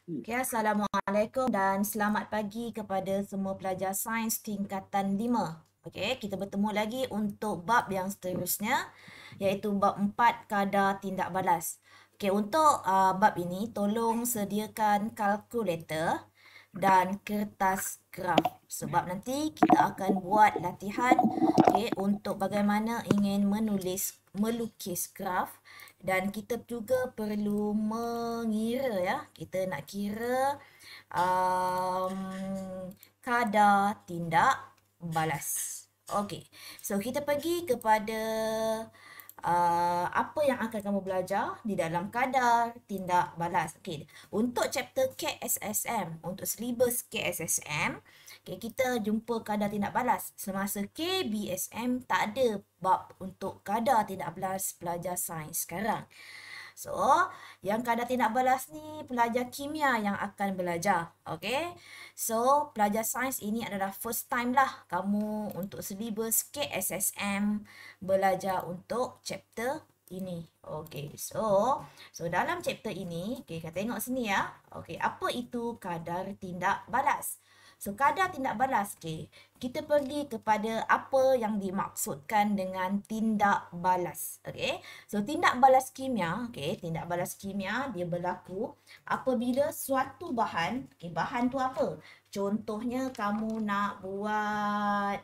Okay, Assalamualaikum dan selamat pagi kepada semua pelajar sains tingkatan 5. Okay, kita bertemu lagi untuk bab yang seterusnya iaitu bab 4 kadar tindak balas. Okay, untuk bab ini tolong sediakan kalkulator dan kertas graf sebab nanti kita akan buat latihan untuk bagaimana ingin melukis graf dan kita juga perlu mengira ya. Kita nak kira um, kadar tindak balas. Okey. So kita pergi kepada apa yang akan kamu belajar di dalam kadar tindak balas. Okey. Untuk chapter KSSM, untuk silibus KSSM, okay, kita jumpa kadar tindak balas. Semasa KBSM tak ada bab untuk kadar tindak balas pelajar sains sekarang. So, yang kadar tindak balas ni pelajar kimia yang akan belajar. Okay. So, pelajar sains ini adalah first time lah kamu untuk silibus KSSM belajar untuk chapter ini. Okay. So dalam chapter ini, okay, kita tengok sini ya. Okay, apa itu kadar tindak balas? So, kadar tindak balas, okay, kita pergi kepada apa yang dimaksudkan dengan tindak balas. Okay. So, tindak balas kimia, okay, tindak balas kimia dia berlaku apabila suatu bahan, okay, bahan tu apa? Contohnya kamu nak buat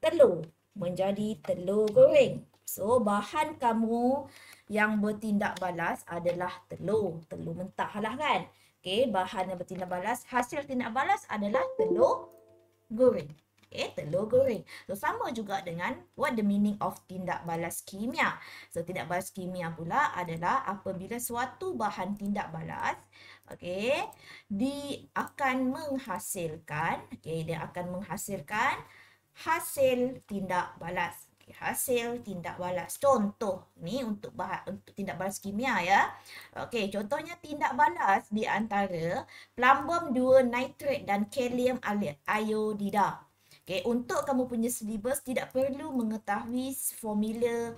telur menjadi telur goreng. So, bahan kamu yang bertindak balas adalah telur. Telur mentah lah kan. Okay, bahan yang bertindak balas, hasil tindak balas adalah telur goreng. Okay, telur goreng. So, sama juga dengan what the meaning of tindak balas kimia. So, tindak balas kimia pula adalah apabila suatu bahan tindak balas, okay, dia akan menghasilkan hasil tindak balas. Okay, hasil tindak balas. Contoh ni untuk tindak balas kimia ya. Okey, contohnya tindak balas di antara plumbum 2 nitrat dan kalium iodida. Okey, untuk kamu punya silibus tidak perlu mengetahui formula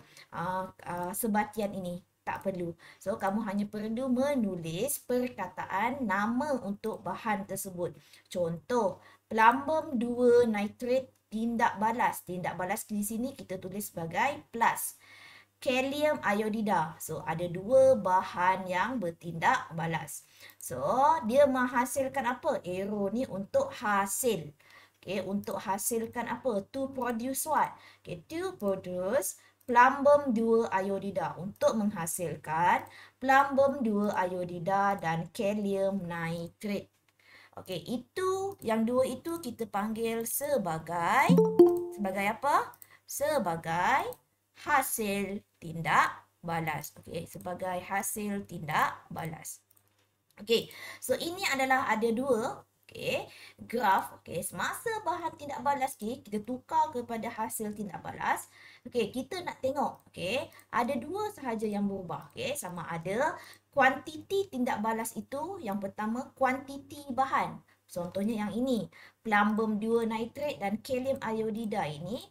sebatian ini. Tak perlu. So, kamu hanya perlu menulis perkataan nama untuk bahan tersebut. Contoh, plumbum 2 nitrat tindak balas. Tindak balas di sini kita tulis sebagai plus. Kalium iodida. So, ada dua bahan yang bertindak balas. So, dia menghasilkan apa? Arrow ni untuk hasil. Okay, untuk hasilkan apa? To produce what? Okay, to produce plumbum 2 iodida. Untuk menghasilkan plumbum 2 iodida dan kalium nitrate. Okey, itu yang dua itu kita panggil sebagai apa? Sebagai hasil tindak balas. Okey, sebagai hasil tindak balas. Okey, so ini adalah ada dua, okey, graf. Okey, semasa bahan tindak balas kita tukar kepada hasil tindak balas. Okey, kita nak tengok, okey, ada dua sahaja yang berubah. Okey, sama ada kuantiti tindak balas itu, yang pertama kuantiti bahan. Contohnya yang ini, plumbum 2 nitrat dan kalium iodida ini,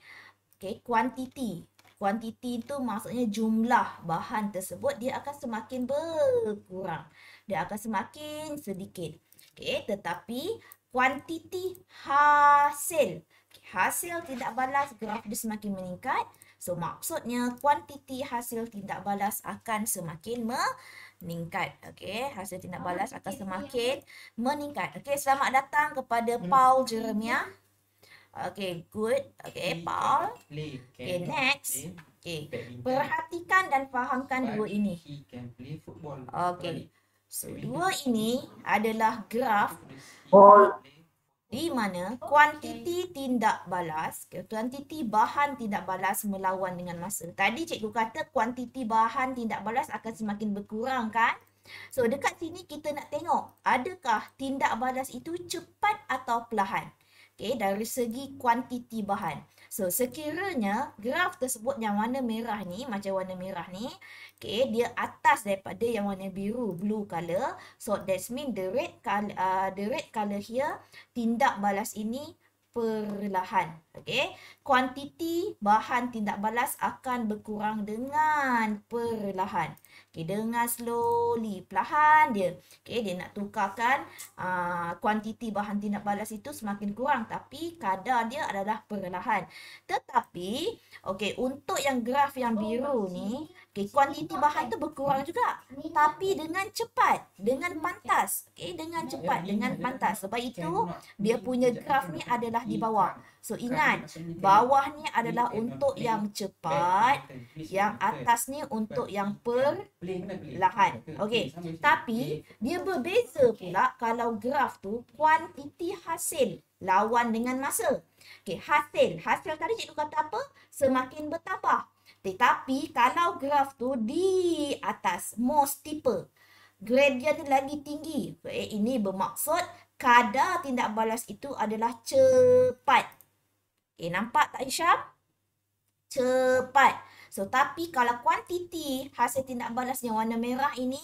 okey, kuantiti. Kuantiti itu maksudnya jumlah bahan tersebut dia akan semakin berkurang. Dia akan semakin sedikit. Okey, tetapi kuantiti hasil. Hasil tindak balas graf dia semakin meningkat. So, maksudnya kuantiti hasil tindak balas akan semakin meningkat. Okey, hasil tindak balas akan semakin meningkat. Okey, selamat datang kepada Paul Jeremiah. Okay, good. Okay, Paul. Okay, next. Okay, perhatikan dan fahamkan dua ini. Okay, so dua ini adalah graf di mana kuantiti tindak balas, kuantiti bahan tindak balas melawan dengan masa. Tadi cikgu kata kuantiti bahan tindak balas akan semakin berkurang kan? So, dekat sini kita nak tengok adakah tindak balas itu cepat atau perlahan. Okay, dari segi kuantiti bahan. So, sekiranya graf tersebut yang warna merah ni, macam warna merah ni, okay, dia atas daripada yang warna biru, blue color. So, that means the red color here, tindak balas ini perlahan. Okay, kuantiti bahan tindak balas akan berkurang dengan perlahan. Okay, dengan slowly, perlahan dia. Okay, dia nak tukarkan kuantiti bahan tindak balas itu semakin kurang. Tapi kadar dia adalah perlahan. Tetapi, okay, untuk yang graf yang biru ni, okay, kuantiti bahan tu berkurang juga. Tapi dengan cepat, dengan pantas. Okay, dengan cepat, dengan pantas. Sebab itu, dia punya graf ni adalah di bawah. So, ingat, bawah ni adalah untuk yang cepat, yang atas ni untuk yang perlahan. Okey, tapi dia berbeza pula kalau graf tu kuantiti hasil lawan dengan masa. Okey, hasil tadi cikgu kata apa? Semakin bertambah. Tetapi kalau graf tu di atas, more steeper, gradient lagi tinggi. Ini bermaksud kadar tindak balas itu adalah cepat. Okay, nampak tak Isyam? Cepat. So, tapi kalau kuantiti hasil tindak balas yang warna merah ini,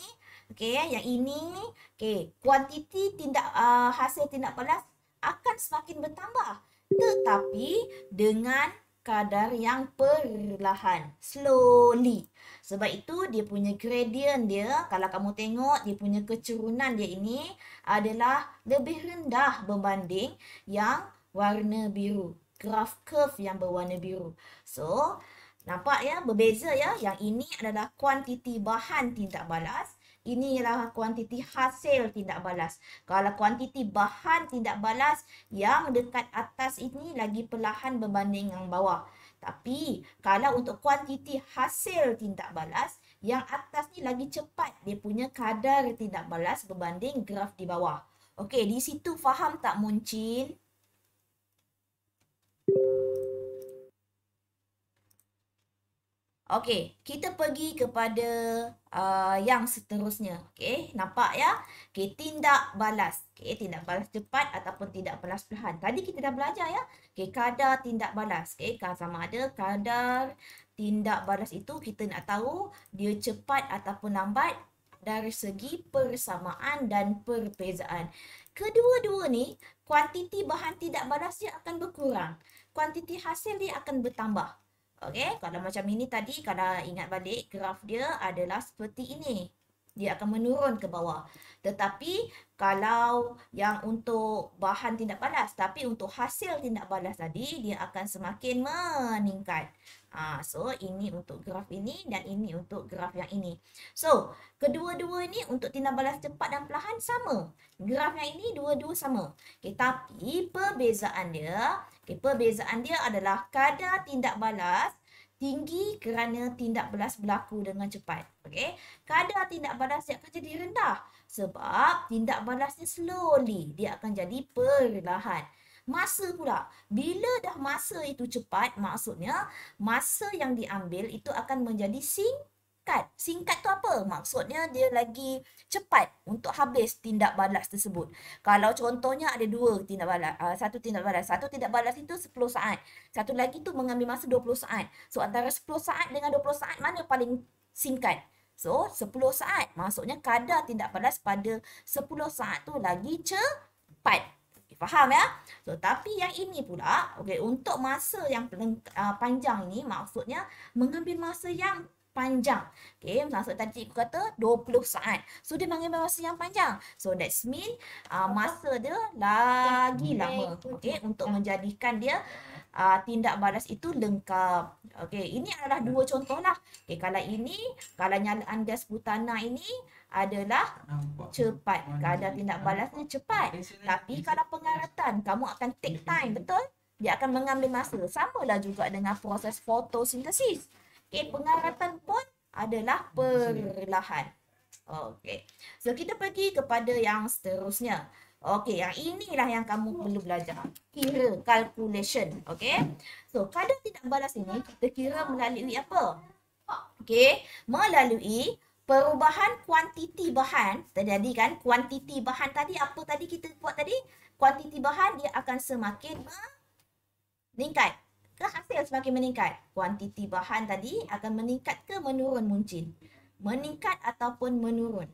okay, yang ini, okay, kuantiti hasil tindak balas akan semakin bertambah. Tetapi dengan kadar yang perlahan, slowly. Sebab itu dia punya gradient dia, kalau kamu tengok dia punya kecerunan dia ini adalah lebih rendah berbanding yang warna biru. Graf curve yang berwarna biru. So, nampak ya, berbeza ya. Yang ini adalah kuantiti bahan tindak balas. Ini adalah kuantiti hasil tindak balas. Kalau kuantiti bahan tindak balas yang dekat atas ini lagi perlahan berbanding yang bawah. Tapi kalau untuk kuantiti hasil tindak balas, yang atas ni lagi cepat dia punya kadar tindak balas berbanding graf di bawah. Okey, di situ faham tak Muncin? Okey, kita pergi kepada yang seterusnya. Okey, nampak ya? Okey, tindak balas. Okey, tindak balas cepat ataupun tindak balas perlahan. Tadi kita dah belajar ya. Okey, kadar tindak balas. Okey, sama ada kadar tindak balas itu kita nak tahu dia cepat ataupun lambat dari segi persamaan dan perbezaan. Kedua-dua ni, kuantiti bahan tindak balas dia akan berkurang. Kuantiti hasil dia akan bertambah. Okey, kalau macam ini tadi, kalau ingat balik, graf dia adalah seperti ini. Dia akan menurun ke bawah. Tetapi, kalau yang untuk bahan tindak balas, tapi untuk hasil tindak balas tadi, dia akan semakin meningkat. So, ini untuk graf ini dan ini untuk graf yang ini. So, kedua-dua ini untuk tindak balas cepat dan perlahan sama. Graf yang ini dua-dua sama. Okay, tapi perbezaan dia adalah kadar tindak balas tinggi kerana tindak balas berlaku dengan cepat. Okay? Kadar tindak balas dia akan jadi rendah sebab tindak balasnya slowly. Dia akan jadi perlahan. Masa pula, bila dah masa itu cepat, maksudnya masa yang diambil itu akan menjadi singkat. Singkat tu apa? Maksudnya dia lagi cepat untuk habis tindak balas tersebut. Kalau contohnya ada dua tindak balas, satu tindak balas itu 10 saat. Satu lagi tu mengambil masa 20 saat. So antara 10 saat dengan 20 saat mana paling singkat? So 10 saat. Maksudnya kadar tindak balas pada 10 saat tu lagi cepat. Faham ya? So, tapi yang ini pula, okay, untuk masa yang panjang ini, maksudnya mengambil masa yang panjang. Okay, maksud tadi cikgu kata 20 saat. So, dia mengambil masa yang panjang. So, that's mean masa dia lagi lama. Okay, untuk menjadikan dia tindak balas itu lengkap. Okay, ini adalah dua contoh lah. Okay, kalau nyalaan gas butana ini adalah cepat. Kadar tindak balasnya cepat. Tapi kalau pengaratan, kamu akan take time, betul? Dia akan mengambil masa. Samalah juga dengan proses fotosintesis. Okay, pengaratan pun adalah perlahan. Okay. So, kita pergi kepada yang seterusnya. Okay, yang inilah yang kamu perlu belajar. Kira calculation. Okay. So, kadar tindak balas ini kita kira melalui apa? Okay, melalui perubahan kuantiti bahan. Terjadi kan kuantiti bahan tadi, apa tadi kita buat tadi? Kuantiti bahan dia akan semakin meningkat. Ke hasil semakin meningkat. Kuantiti bahan tadi akan meningkat ke menurun Muncin? Meningkat ataupun menurun?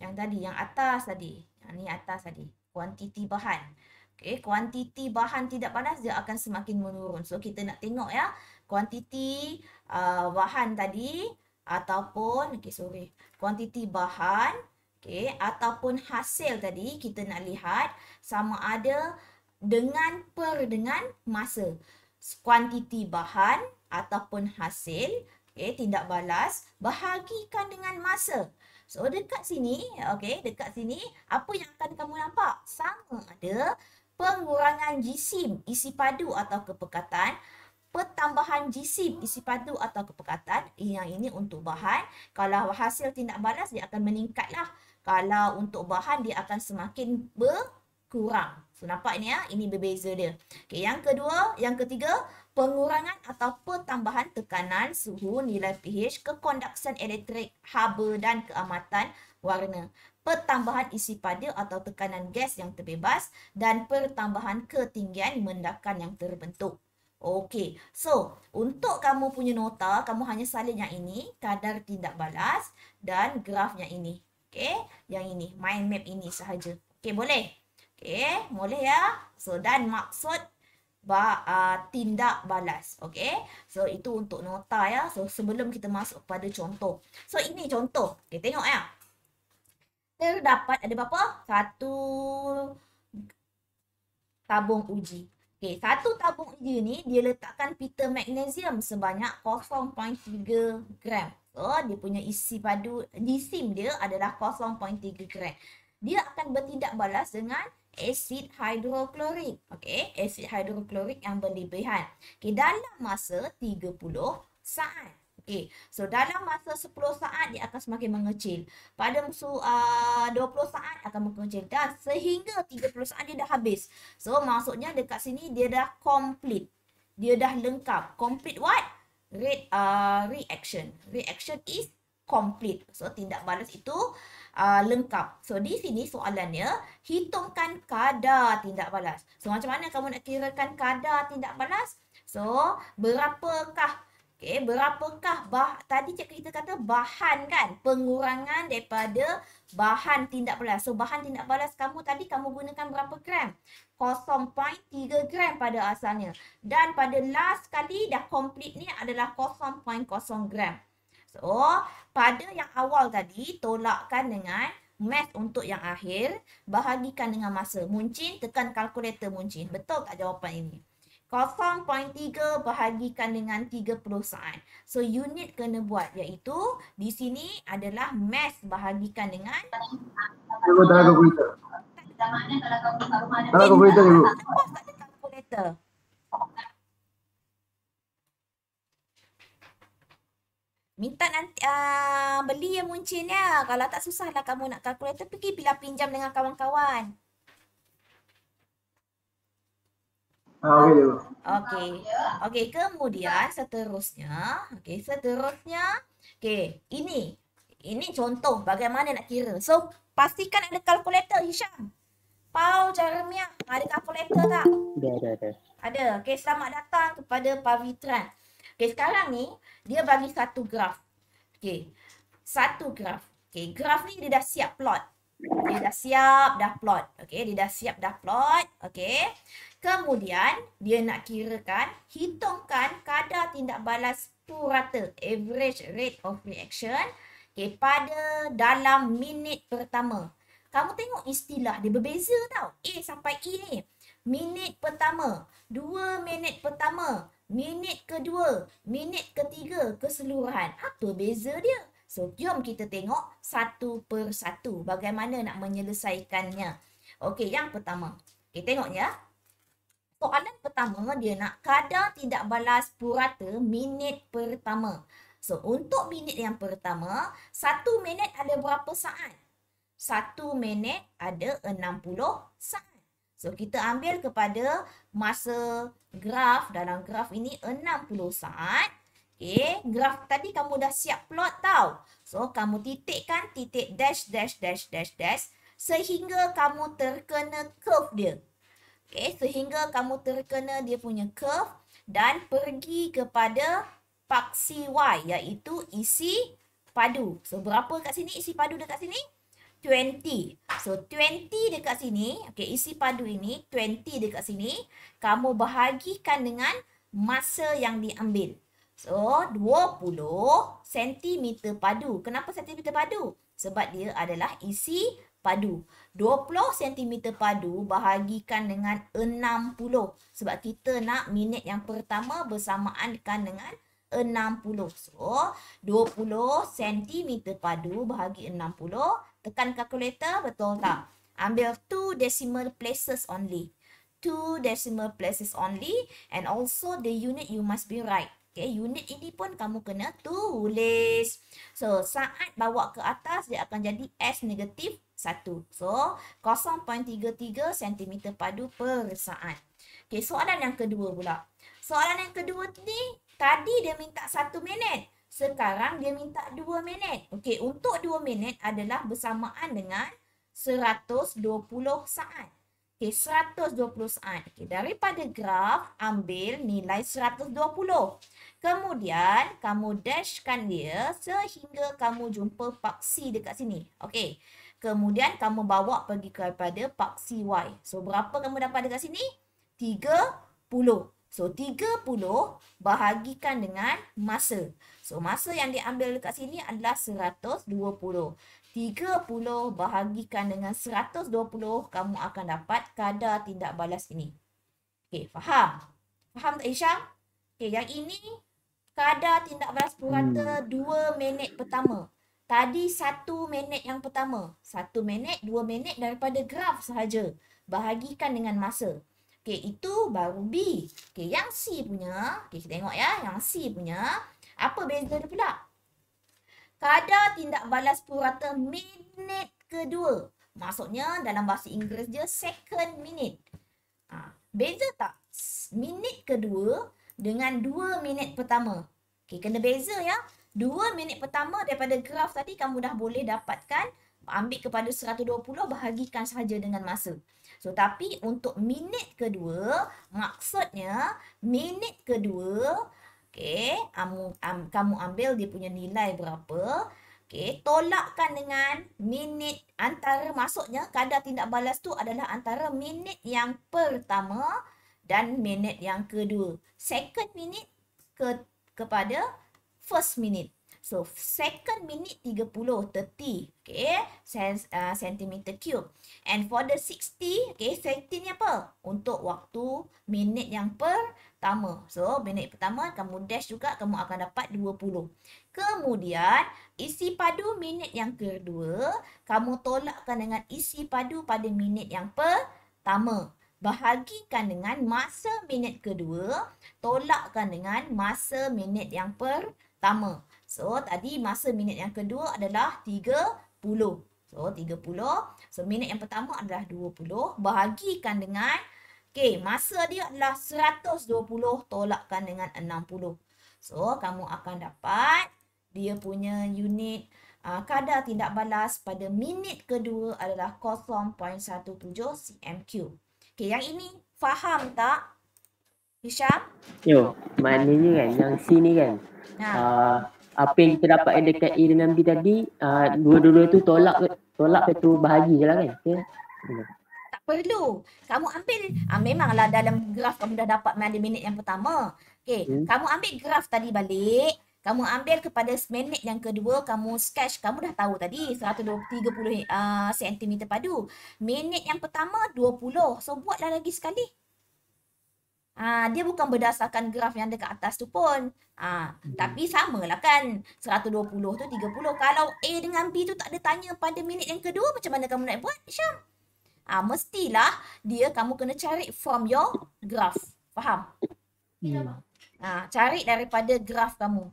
Yang tadi, yang atas tadi. Yang ni atas tadi. Kuantiti bahan. Okay, kuantiti bahan tindak balas dia akan semakin menurun. So, kita nak tengok ya. Kuantiti bahan tadi ataupun kuantiti bahan, ataupun hasil tadi kita nak lihat sama ada dengan masa. Kuantiti bahan ataupun hasil, tindak balas bahagikan dengan masa. So dekat sini, dekat sini apa yang akan kamu nampak? Sama ada pengurangan jisim isi padu atau kepekatan, pertambahan jisim isi padu atau kepekatan. Yang ini untuk bahan. Kalau hasil tindak balas dia akan meningkatlah. Kalau untuk bahan dia akan semakin berkurang. So nampak ni ya, ini berbeza dia. Yang kedua, yang ketiga, pengurangan atau pertambahan tekanan, suhu, nilai pH, kekonduksan elektrik, haba dan keamatan warna. Pertambahan isi pada atau tekanan gas yang terbebas dan pertambahan ketinggian mendakan yang terbentuk. Okey, so untuk kamu punya nota, kamu hanya salin yang ini, kadar tindak balas dan graf yang ini. Okey, yang ini, mind map ini sahaja. Okey, boleh? Okey, boleh ya? So, dan maksud tindak balas. Okey. So itu untuk nota ya. So sebelum kita masuk pada contoh. So ini contoh. Okey, tengok ya. Terdapat ada berapa? Satu tabung uji. Okey, satu tabung uji ni dia letakkan pita magnesium sebanyak 0.3 gram. So dia punya isi padu jisim dia adalah 0.3 gram. Dia akan bertindak balas dengan asid hidroklorik. Okey, asid hidroklorik yang berlebihan. Okey, dalam masa 30 saat. Okey, so dalam masa 10 saat dia akan semakin mengecil. Pada 20 saat akan mengecil dan sehingga 30 saat dia dah habis. So maksudnya dekat sini dia dah complete. Dia dah lengkap. Complete what? Reaction. Reaction is complete. So tindak balas itu lengkap. So di sini soalannya, hitungkan kadar tindak balas. So macam mana kamu nak kirakan kadar tindak balas? So berapakah tadi kita kata bahan kan, pengurangan daripada bahan tindak balas. So bahan tindak balas kamu tadi kamu gunakan berapa gram? 0.3 gram pada asalnya. Dan pada last kali dah complete ni adalah 0.0 gram. So, pada yang awal tadi, tolakkan dengan math untuk yang akhir, bahagikan dengan masa. Muncin, tekan kalkulator muncin. Betul tak jawapan ini? 0.3 bahagikan dengan 30 saat. So, unit kena buat iaitu di sini adalah math bahagikan dengan kalkulator. Kalkulator. Minta nanti beli yang muncin ya. Kalau tak susahlah kamu nak kalkulator, pergi bila pinjam dengan kawan-kawan. Okey. Okey, kemudian seterusnya, ini contoh bagaimana nak kira. So, pastikan ada kalkulator Hisham. Pau, Jeremiah, ada kalkulator tak? Ada. Ada. Okey, selamat datang kepada Pavitran. Okey, sekarang ni dia bagi satu graf. Okey. Satu graf. Okey, graf ni dia dah siap plot. Dia dah siap dah plot. Okey, dia dah siap dah plot. Okey. Kemudian dia nak kirakan, hitungkan kadar tindak balas purata, average rate of reaction, pada dalam minit pertama. Kamu tengok istilah dia berbeza tau. A sampai E ni. Minit pertama, 2 minit pertama, minit kedua, minit ketiga, keseluruhan. Apa beza dia? So, jom kita tengok satu per satu bagaimana nak menyelesaikannya. Okey, yang pertama. Okey, tengok ya. Soalan pertama dia nak kadar tindak balas purata minit pertama. So, untuk minit yang pertama, 1 minit ada berapa saat? 1 minit ada 60 saat. So, kita ambil kepada masa graf. Dalam graf ini 60 saat. Okey, graf tadi kamu dah siap plot tau. So, kamu titikkan titik dash, dash, dash, dash, dash. Sehingga kamu terkena curve dia. Okey, sehingga kamu terkena dia punya curve. Dan pergi kepada paksi Y, iaitu isi padu. So, berapa kat sini isi padu dekat sini? 20. So, 20 dekat sini. Okey, isi padu ini 20 dekat sini. Kamu bahagikan dengan masa yang diambil. So, 20 cm padu. Kenapa cm padu? Sebab dia adalah isi padu. 20 cm padu bahagikan dengan 60. Sebab kita nak minit yang pertama bersamaankan dengan 60. So, 20 cm padu bahagi 60. Tekan kalkulator, betul tak? Ambil 2 decimal places only. 2 decimal places only. And also the unit you must be right. Okay, unit ini pun kamu kena tulis. So, saat bawa ke atas, dia akan jadi S negatif 1. So, 0.33 cm padu per saat. Okay, soalan yang kedua pula. Soalan yang kedua ni, tadi dia minta 1 minit. Sekarang dia minta 2 minit. Okay, untuk 2 minit adalah bersamaan dengan 120 saat. Okay, 120 saat. Okay, daripada graf, ambil nilai 120. Kemudian, kamu dashkan dia sehingga kamu jumpa paksi dekat sini. Okay. Kemudian, kamu bawa pergi kepada paksi Y. So, berapa kamu dapat dekat sini? 30. So, 30 bahagikan dengan masa. So, masa yang diambil dekat sini adalah 120. 30 bahagikan dengan 120, kamu akan dapat kadar tindak balas ini. Okey, faham? Faham tak Hisham? Okey, yang ini kadar tindak balas purata 2 minit pertama. Tadi 1 minit yang pertama. 1 minit, 2 minit daripada graf sahaja. Bahagikan dengan masa. Okey, itu baru B. Okey, yang C punya, okey, kita tengok ya, yang C punya, apa beza dia pula? Kadar tindak balas purata minit kedua. Maksudnya dalam bahasa Inggeris dia second minute. Beza tak? Minit kedua dengan 2 minit pertama. Okay, kena beza ya. 2 minit pertama daripada graf tadi kamu dah boleh dapatkan. Ambil kepada 120 bahagikan sahaja dengan masa. So, tapi untuk minit kedua, maksudnya minit kedua, okey, kamu ambil dia punya nilai berapa. Okey, tolakkan dengan minit antara, maksudnya kadar tindak balas tu adalah antara minit yang pertama dan minit yang kedua. Second minute kepada first minute. So, second minute 30, okay, centimeter cube. And for the 60, okay, 60 ni apa? Untuk waktu minit yang pertama. So, minit pertama, kamu dash juga, kamu akan dapat 20. Kemudian, isi padu minit yang kedua, kamu tolakkan dengan isi padu pada minit yang pertama. Bahagikan dengan masa minit kedua, tolakkan dengan masa minit yang pertama. So, tadi masa minit yang kedua adalah 30. So, 30. So, minit yang pertama adalah 20. Bahagikan dengan, okay, masa dia adalah 120. Tolakkan dengan 60. So, kamu akan dapat dia punya unit kadar tindak balas pada minit kedua adalah 0.17 cm3. Okay, yang ini faham tak, Hisham? Yo, maknanya kan, yang C ni kan, apa yang kita dapat dekat A dengan B tadi, dua-dua tu tolak ke tu bahagi je lah kan? Okay? Tak perlu. Kamu ambil, memanglah dalam graf kamu dah dapat ada minit yang pertama. Okay, kamu ambil graf tadi balik. Kamu ambil kepada minit yang kedua, kamu sketch. Kamu dah tahu tadi 130 cm padu. Minit yang pertama 20. So, buatlah lagi sekali. Dia bukan berdasarkan graf yang dekat atas tu pun. Tapi samalah kan. 120 tu 30. Kalau A dengan B tu tak ada tanya pada minit yang kedua, macam mana kamu nak buat, Syam? Mestilah kamu kena cari from your graph. Faham? Cari daripada graf kamu.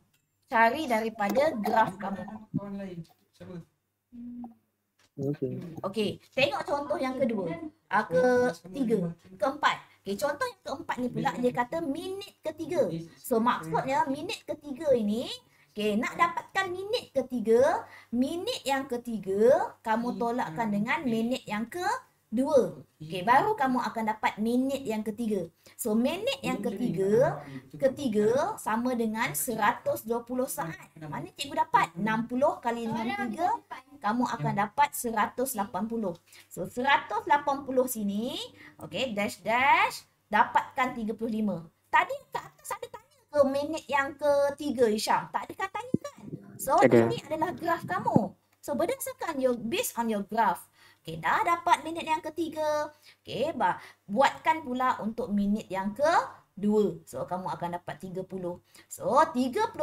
Cari daripada graf kamu. Okey, tengok contoh yang kedua. Ketiga, keempat. Okey, contoh yang keempat ni pula dia kata minit ketiga. So, maksudnya minit ketiga ini, okey, nak dapatkan minit ketiga, minit yang ketiga kamu tolakkan dengan minit yang kedua. Okey, baru kamu akan dapat minit yang ketiga. So, minit yang ketiga sama dengan 120 saat. Mana cikgu dapat? 60 kali dengan 3, kamu akan dapat 180. So, 180 sini, okey, dash, dapatkan 35. Tadi kat atas ada tanya ke minit yang ketiga, Isyam? Tak ada katanya kan? So, Ada. ini adalah graf kamu. So, berdasarkan based on your graph. Okay, dah dapat minit yang ketiga. Okay, buatkan pula untuk minit yang kedua. So, kamu akan dapat 30. So, 35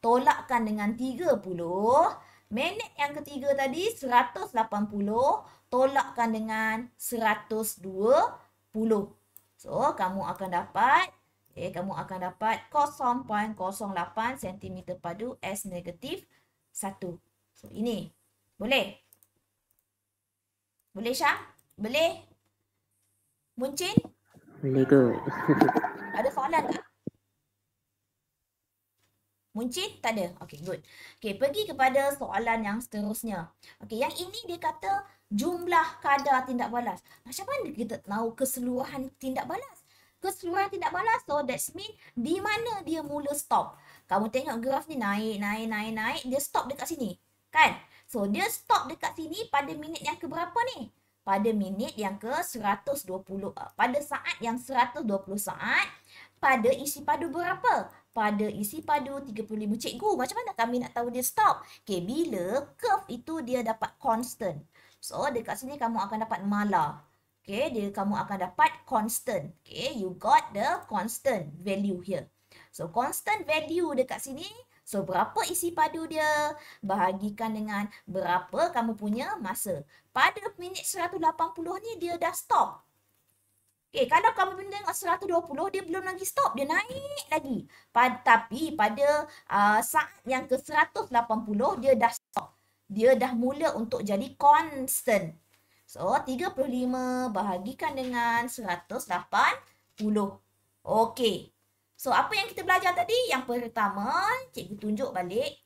tolakkan dengan 30. Minit yang ketiga tadi 180 tolakkan dengan 120. So, kamu akan dapat 0.08 cm padu S negatif 1. So, ini. Boleh? Boleh, Syam? Boleh? Muncin? Boleh kot. Ada soalan tak? Muncin? Tak ada? Okay, good. Okay, pergi kepada soalan yang seterusnya. Okay, yang ini dia kata jumlah kadar tindak balas. Macam mana kita tahu keseluruhan tindak balas? Keseluruhan tindak balas, so that's mean di mana dia mula stop. Kamu tengok graf ni naik, dia stop dekat sini. Kan? So, dia stop dekat sini pada minit yang keberapa ni? Pada minit yang ke 120. Pada saat yang 120 saat, pada isi padu berapa? Pada isi padu 35. Cikgu, macam mana kami nak tahu dia stop? Okay, bila curve itu dia dapat constant. So, dekat sini kamu akan dapat mala. Okay, kamu akan dapat constant. Okay, you got the constant value here. So, constant value dekat sini. So, berapa isi padu dia? Bahagikan dengan berapa kamu punya masa. Pada minit 180 ni dia dah stop. Okay, kalau kamu tengok 120, dia belum lagi stop. Dia naik lagi. Tapi pada saat yang ke 180, dia dah stop. Dia dah mula untuk jadi constant. So, 35 bahagikan dengan 180. Okey. So, apa yang kita belajar tadi? Yang pertama, cikgu tunjuk balik.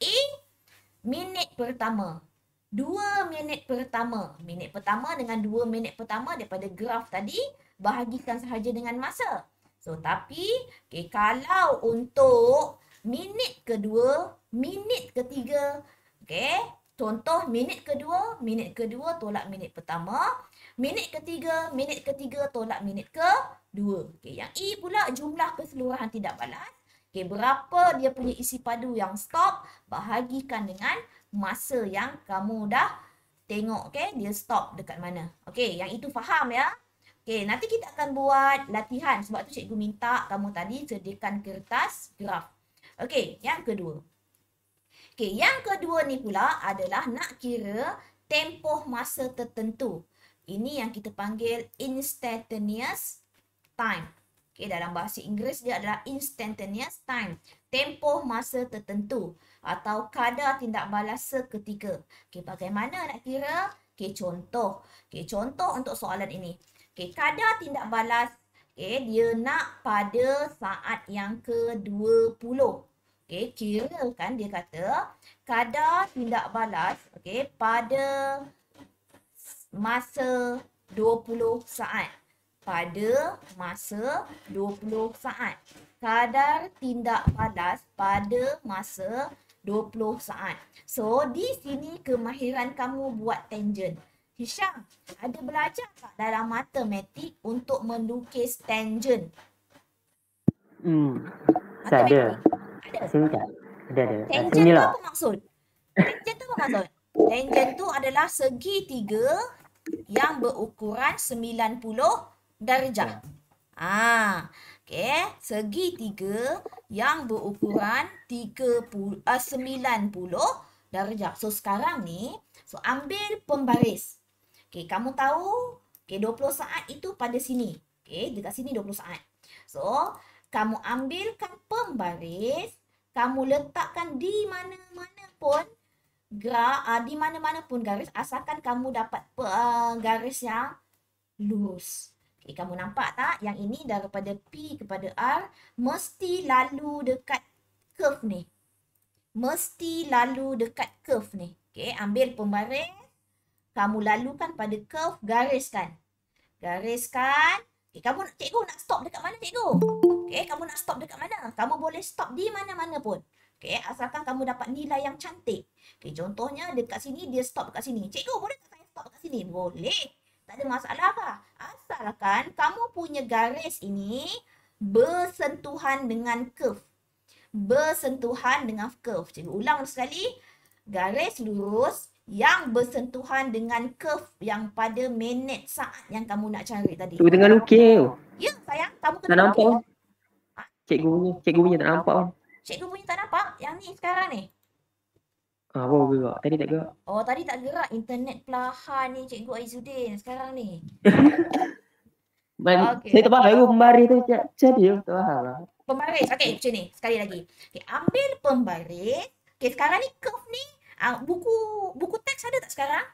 Minit pertama. 2 minit pertama. Minit pertama dengan 2 minit pertama daripada graf tadi, bahagikan sahaja dengan masa. So, tapi, okay, kalau untuk minit kedua, minit ketiga, okay, contoh minit kedua tolak minit pertama. Minit ketiga tolak minit kedua. Okay, yang E pula jumlah keseluruhan tindak balas. Okay, berapa dia punya isi padu yang stop, bahagikan dengan masa yang kamu dah tengok. Okay, dia stop dekat mana. Okay, yang itu faham ya. Okay, nanti kita akan buat latihan. Sebab tu cikgu minta kamu tadi sediakan kertas graf. Okay, yang kedua. Okay, yang kedua ni pula adalah nak kira tempoh masa tertentu. Ini yang kita panggil instantaneous time. Okay, dalam bahasa Inggeris dia adalah instantaneous time. Tempoh masa tertentu atau kadar tindak balas seketika. Okay, bagaimana nak kira? Okay, contoh. Okay, contoh untuk soalan ini. Okay, kadar tindak balas, okay, dia nak pada saat yang ke-20. Okay, kira kan dia kata kadar tindak balas, okay, pada masa 20 saat. Pada masa 20 saat. Kadar tindak balas pada masa 20 saat. So, di sini kemahiran kamu buat tangent. Hisham, ada belajar tak dalam matematik untuk melukis tangent? Saya ada. Ada? Ada. Tangent tu apa maksud? Tangent tu apa maksud? Tangent tu adalah segitiga yang berukuran 90 darjah. Okay. Segitiga yang berukuran 90 darjah. So, sekarang ni, so ambil pembaris. Okay, kamu tahu, okay, 20 saat itu pada sini. Okay, dekat sini 20 saat. So, kamu ambilkan pembaris, kamu letakkan di mana-mana pun di mana-mana pun garis, asalkan kamu dapat garis yang lurus. Okay, kamu nampak tak? Yang ini daripada P kepada R mesti lalu dekat curve ni. Mesti lalu dekat curve ni. Okay, ambil pembaris, kamu lalukan pada curve, gariskan. Gariskan. Okay, cikgu nak stop dekat mana, cikgu? Okay, kamu nak stop dekat mana? Kamu boleh stop di mana-mana pun. Okay, asalkan kamu dapat nilai yang cantik. Okay, contohnya dekat sini, dia stop dekat sini. Cikgu, boleh tak saya stop dekat sini? Boleh. Tak ada masalah kah? Asalkan kamu punya garis ini bersentuhan dengan curve. Bersentuhan dengan curve. Cikgu ulang sekali. Garis lurus yang bersentuhan dengan curve yang pada minit saat yang kamu nak cari tadi. Tu tengah lukis. Ya sayang, kamu Tak kena nampak lukis. pun. Cikgu punya tak nampak pun. Cikgu punya tak nampak? Yang ni sekarang ni? Baru gerak. Tadi tak gerak. Oh, tadi tak gerak. Internet perlahan ni Cikgu Aizuddin sekarang ni. Okay. Saya tak faham aku pembaris tu jadi tak faham lah. Pembaris. Okey, macam ni. Sekali lagi. Okey, ambil pembaris. Okey, sekarang ni curve ni buku teks ada tak sekarang?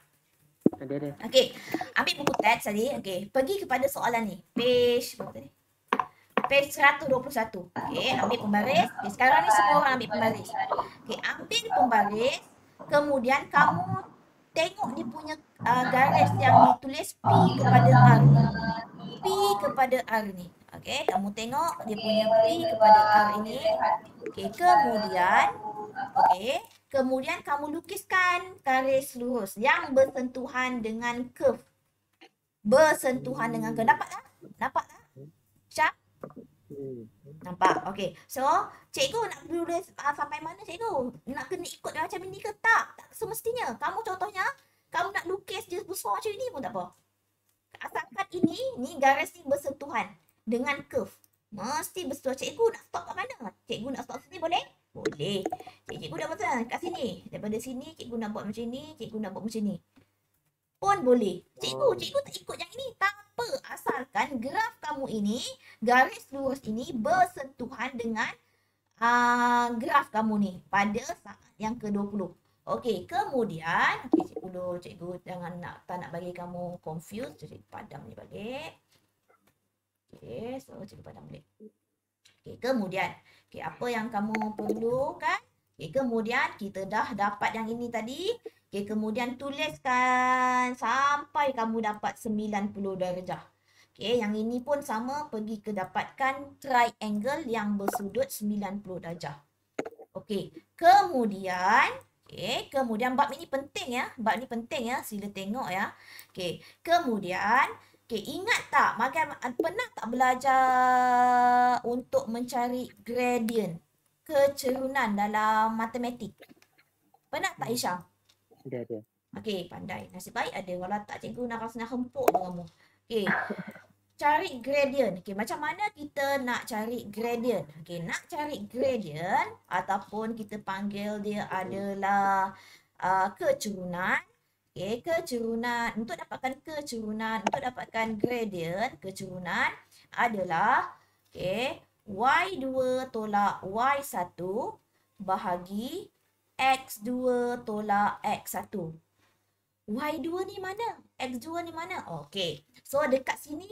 Ada. Okey, ambil buku teks tadi. Okey, pergi kepada soalan ni. Page berapa tadi? Page 121. Okey, ambil pembaris. Okey, sekarang ni semua orang ambil pembaris. Okey, ambil pembaris. Kemudian kamu tengok dia punya garis yang ditulis P kepada R. P kepada R ni. Okey, kamu tengok dia punya P kepada R ini. Okey, kemudian kamu lukiskan garis lurus yang bersentuhan dengan curve. Bersentuhan dengan curve. Dapat tak? Nampak tak? Syah? Nampak? Okey. So, cikgu nak tulis sampai mana cikgu? Nak kena ikut macam ini ke tak? Tak semestinya. Kamu contohnya, kamu nak lukis je besar macam ini pun tak apa. Asalkan ni garis ni bersentuhan dengan curve. Mesti bersentuhan. Cikgu nak stop kat mana? Cikgu nak stop sini boleh? Boleh. Cikgu dah pasal kat sini. Daripada sini cikgu nak buat macam ni, cikgu nak buat macam ni. Pun boleh. Cikgu tak ikut yang ini. Tak apa. Asalkan graf kamu ini, garis lurus ini bersentuhan dengan graf kamu ni pada saat yang ke-20. Okey, kemudian cikgu tak nak bagi kamu confused. Cikgu padam ni balik. Okey, so cikgu padam balik. Okey, kemudian apa yang kamu perlukan? Okey, kemudian kita dah dapat yang ini tadi. Okey, kemudian tuliskan sampai kamu dapat 90 darjah. Okey, yang ini pun sama, pergi ke dapatkan triangle yang bersudut 90 darjah. Okey, kemudian bab ini penting ya. Bab ni penting ya, sila tengok ya. Okey, kemudian ingat tak pernah tak belajar untuk mencari gradient, kecerunan dalam matematik? Pernah tak Isyam? Ada. Okey, pandai. Nasib baik ada. Kalau tak cikgu nak rasa nak hempuk dengan kamu. Okey. Cari gradient. Okey, macam mana kita nak cari gradient? Okey, nak cari gradient ataupun kita panggil dia adalah kecerunan. Okey, kecerunan. Untuk dapatkan kecerunan, untuk dapatkan gradient, kecerunan adalah Y2 tolak Y1 bahagi X2 tolak X1. Y2 ni mana? X2 ni mana? Okey. So dekat sini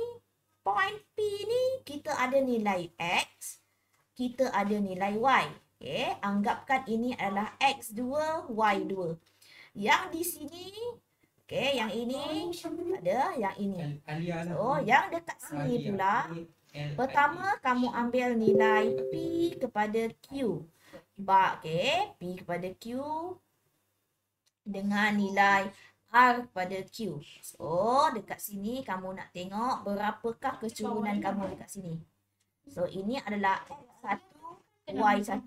point P ni kita ada nilai X, kita ada nilai Y. Okey, anggapkan ini adalah X2, Y2. Yang di sini yang ini ada, yang ini. So yang dekat sini pula, pertama kamu ambil nilai P kepada Q. P kepada Q dengan nilai R kepada Q. So, dekat sini kamu nak tengok berapakah kecerunan kamu dekat sini. So, ini adalah X1, Y1.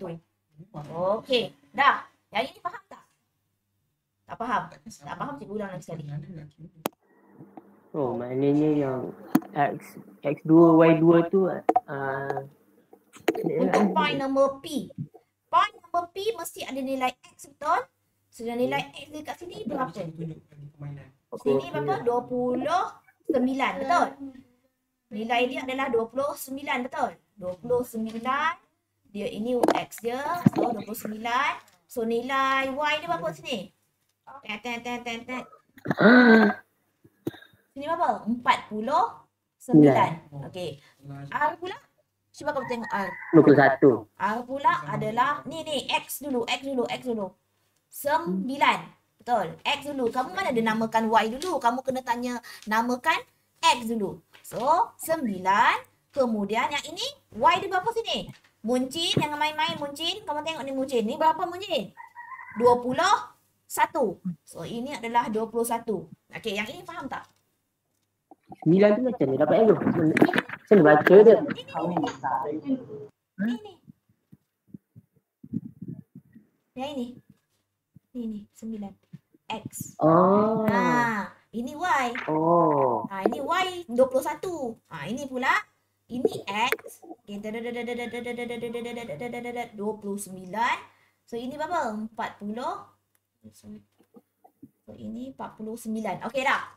Okey, dah. Yang ini faham tak? Tak faham? Tak faham, cikgu ulang lagi sekali. Oh, maknanya yang X2, Y2 tu untuk point nombor P. Point nombor P mesti ada nilai X, betul? Sudah nilai X dekat sini berapa? Sini berapa? 29, betul? Nilai dia adalah 29, betul? 29. Dia ini X dia. So, 29. So, nilai Y dia berapa sini? Sini berapa? 49. Okey. R pula? Cuba kamu tengok R. 21. R pula adalah ni X dulu. 9. Betul. X dulu. Kamu mana ada namakan Y dulu? Kamu kena tanya namakan X dulu. So, 9. Kemudian yang ini Y dia berapa sini? Muncin, jangan main-main Muncin. Kamu tengok ni Muncin. Ni berapa Muncin? 21. So, ini adalah 21. Okey, yang ini faham tak? 9 tu macam ni dapat tu. Saya baca dia. Ini. Yang ini. Ini 9. X. Oh. Ini Y. Oh. Ini Y 21. Ini pula. Ini X. Okay. 29. So, ini berapa? 40. So, ini 49. Okey dah?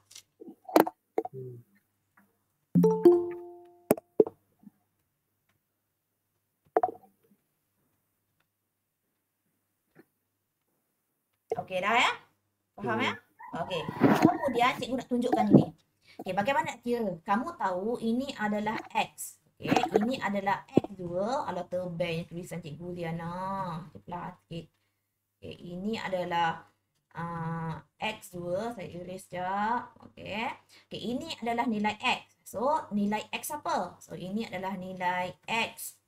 Okey dah ya? Faham ya? Okey. Kemudian cikgu nak tunjukkan ini. Okey, bagaimana nak kira? Kamu tahu ini adalah X. Okey, ini adalah X2. Alah tebal tulisan cikgu Diana. Cepat sikit. Okey, ini adalah X2. Saya erase sekejap. Okey. Okey, ini adalah nilai X. So, nilai X apa? So, ini adalah nilai X.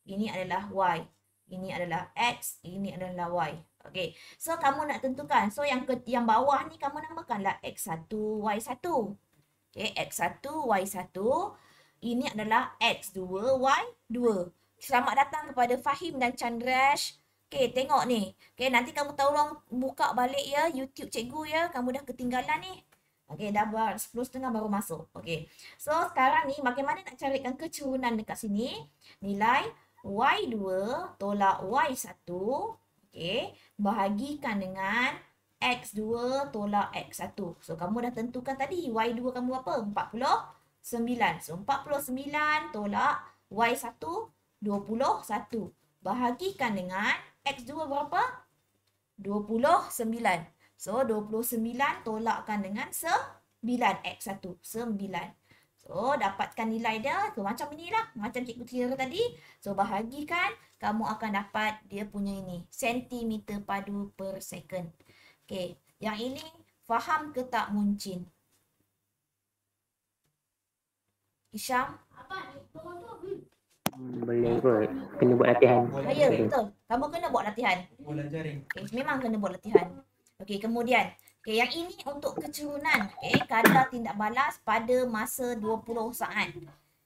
Ini adalah Y. Ini adalah X. Ini adalah Y. Okey. So, kamu nak tentukan. So, yang bawah ni kamu namakanlah X1, Y1. Okey, X1, Y1. Ini adalah X2, Y2. Selamat datang kepada Fahim dan Chandrash. Okey, tengok ni. Okey, nanti kamu tolong buka balik ya YouTube cikgu ya. Kamu dah ketinggalan ni. Okey, dah 10.30 baru masuk. Okey. So, sekarang ni bagaimana nak carikan kecurunan dekat sini? Nilai Y2 tolak Y1. Okey, bahagikan dengan X2 tolak X1. So, kamu dah tentukan tadi Y2 kamu apa? 49. So, 49 tolak Y1, 21. Bahagikan dengan X2 berapa? 29. So, 29 tolakkan dengan 9. X1, 9. So, dapatkan nilai dia. So, macam inilah. Macam cikgu kira tadi. So, bahagikan. Kamu akan dapat dia punya ini. Sentimeter padu per second. Okey. Yang ini faham ke tak Muncin? Isyam? Boleh kot. Kena buat latihan. Ya, betul. Kamu kena buat latihan. Okay, memang kena buat latihan. Okey, kemudian. Okey, yang ini untuk kecurunan. Okey, kadar tindak balas pada masa 20 saat.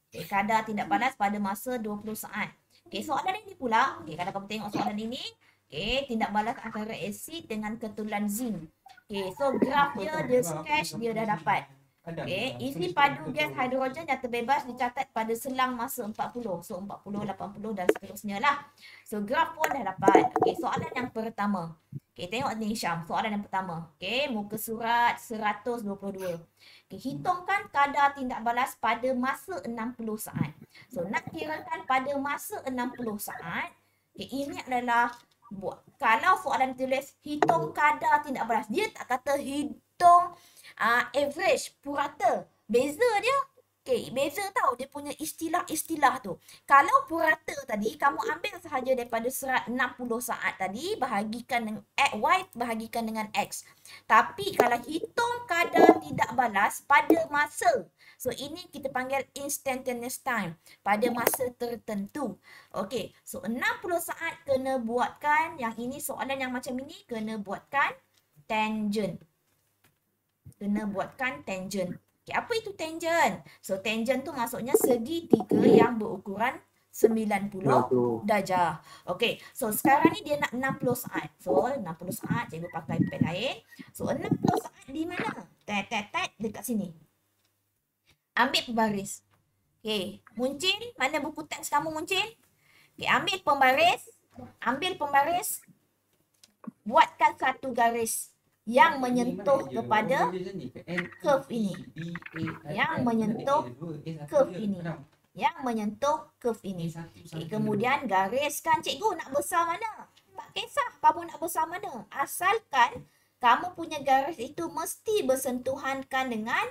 Okey, kadar tindak balas pada masa 20 saat. Okey, soalan ini pula. Okey, kalau kamu tengok soalan ini. Okey, tindak balas antara asid dengan ketulan zinc. Okey, so graf dia sketch dia dah dapat. Okey, isi padu gas hidrogen yang terbebas dicatat pada selang masa 40. So, 40, 80 dan seterusnya lah. So, graf pun dah dapat. Okey, soalan yang pertama. Okey, tengok ni Syam. Soalan yang pertama. Okey, muka surat 122. Okey, hitungkan kadar tindak balas pada masa 60 saat. So, nak kirakan pada masa 60 saat. Okey, ini adalah kalau soalan tulis hitung kadar tindak balas. Dia tak kata hitung average, purata. Beza dia. Okay, beza tau dia punya istilah-istilah tu. Kalau purata tadi, kamu ambil sahaja daripada serat 60 saat tadi, bahagikan dengan Y, bahagikan dengan X. Tapi kalau hitung kadar tidak balas pada masa. So, ini kita panggil instantaneous time. Pada masa tertentu. Okay, so 60 saat kena buatkan, yang ini soalan yang macam ini, kena buatkan tangent. Kena buatkan tangent. Okay, apa itu tangent? So, tangent tu maksudnya segitiga yang berukuran 90 darjah. Okey, so sekarang ni dia nak 60 saat. So, 60 saat cikgu pakai pen lain. So, 60 saat di mana? Tet dekat sini. Ambil pembaris. Okey, Muncin, mana buku teks kamu Muncin? Okey, ambil pembaris. Ambil pembaris. Buatkan satu garis yang menyentuh kepada curve ini. Yang menyentuh curve ini. Yang menyentuh curve ini. Okay, kemudian gariskan. Cikgu nak besar mana? Tak kisah kamu nak besar mana. Asalkan kamu punya garis itu mesti bersentuhankan dengan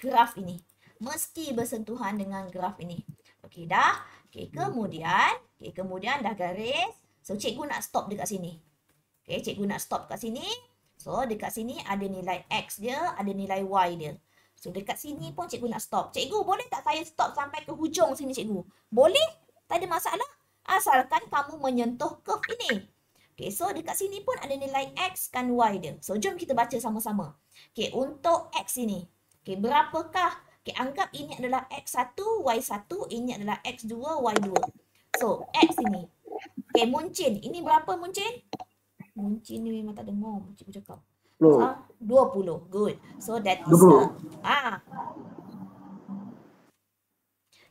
graf ini. Mesti bersentuhan dengan graf ini. Okey dah. Okey, kemudian dah garis. So, cikgu nak stop dekat sini. Okey, cikgu nak stop kat sini. So, dekat sini ada nilai X dia, ada nilai Y dia. So, dekat sini pun cikgu nak stop. Cikgu, boleh tak saya stop sampai ke hujung sini, cikgu? Boleh, tak ada masalah. Asalkan kamu menyentuh curve ini. Okay, so dekat sini pun ada nilai X kan Y dia. So, jom kita baca sama-sama. Okay, untuk X ini. Okay, berapakah Okay, anggap ini adalah X1, Y1, ini adalah X2, Y2. So, X ini. Okay, Muncin. Ini berapa Muncin? Muncin ni memang tak dengar cikgu cakap. 20. Good. So, that is a...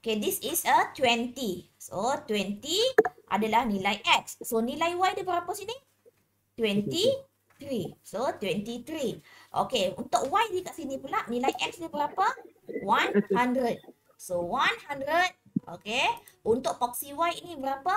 Okay, this is a 20. So, 20 adalah nilai X. So, nilai Y dia berapa sini? 23. So, 23. Okay, untuk Y di kat sini pula, nilai X dia berapa? 100. So, 100. Okay. Untuk proxy Y ini berapa?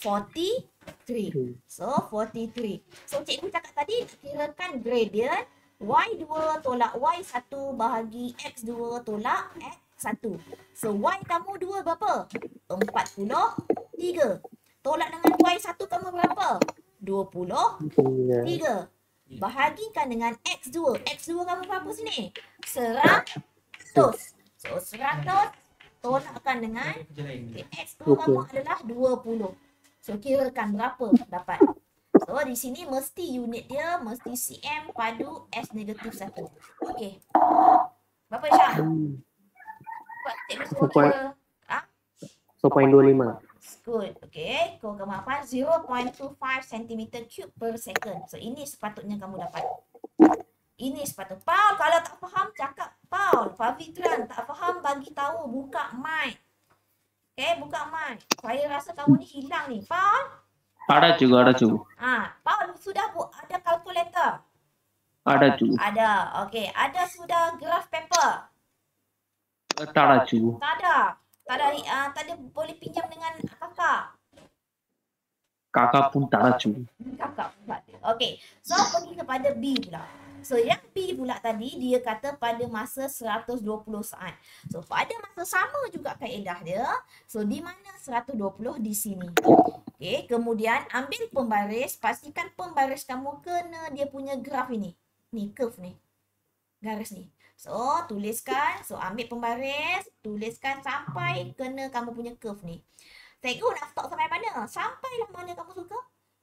43. So, 43. So, cikgu cakap tadi, kirakan gradient Y2 tolak Y1 bahagi X2 tolak X1. So, Y kamu 2 berapa? 43. Tolak dengan Y1 kamu berapa? 23. Bahagikan dengan X2. X2 kamu berapa sini? 100. So, 100 tolakkan dengan X2 kamu adalah 20. So, kirakan berapa dapat. So, di sini mesti unit dia mesti cm padu S negatif 1. Okey. Berapa Syah? Buat cikgu suruh kira. 0.25. Good. Okay. Kau kamu apa? 0.25 cm3 per second. So, ini sepatutnya kamu dapat. Ini sepatutnya. Paul, kalau tak faham, cakap. Paul, Pavitran, tak faham, bagi tahu. Buka mic. Okay, buka mic. Saya rasa kamu ni hilang ni. Paul? Ada juga. Paul, sudah ada kalkulator? Ada juga. Ada. Okay. Ada sudah graph paper? Tak ada juga. Tak ada. Tak ada boleh pinjam dengan kakak? Kakak pun tak ada juga. Kakak pula ada. Okay. So, pergi kepada B pula. So, yang B pula tadi, dia kata pada masa 120 saat. So, pada masa sama juga kaedah dia. So, di mana 120? Di sini. Okay. Kemudian, ambil pembaris. Pastikan pembaris kamu kena dia punya graf ini. Ni, curve ni. Garis ni. So, tuliskan. So, ambil pembaris. Tuliskan sampai kena kamu punya curve ni. Cikgu nak stop sampai mana? Sampailah mana kamu suka.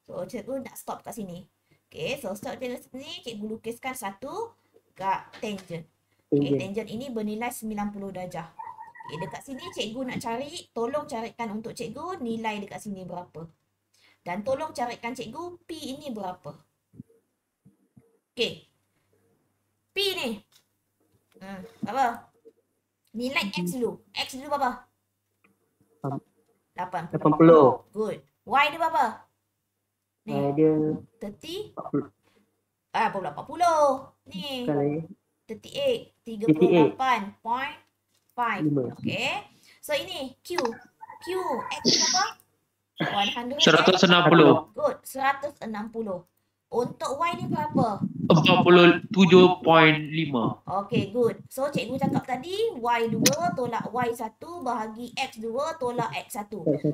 So, cikgu nak stop kat sini. Okay, so stop dari sini. Cikgu lukiskan satu tangent. Okay, tangent ini bernilai 90 darjah. Okay, dekat sini cikgu nak cari. Tolong carikan untuk cikgu nilai dekat sini berapa. Dan tolong carikan cikgu P ini berapa. Okay. P ni. Apa? Nilai X dulu. X dulu berapa? 80. Good. Y dia berapa? Ni. Dia 30. Pula 40. Ni. 38. 38.5. Okay. So ini Q. X berapa? 100. 160. Good. 160. Untuk Y ni berapa? 47.5. Okay, good. So, cikgu cakap tadi, Y2 tolak Y1 bahagi X2 tolak X1.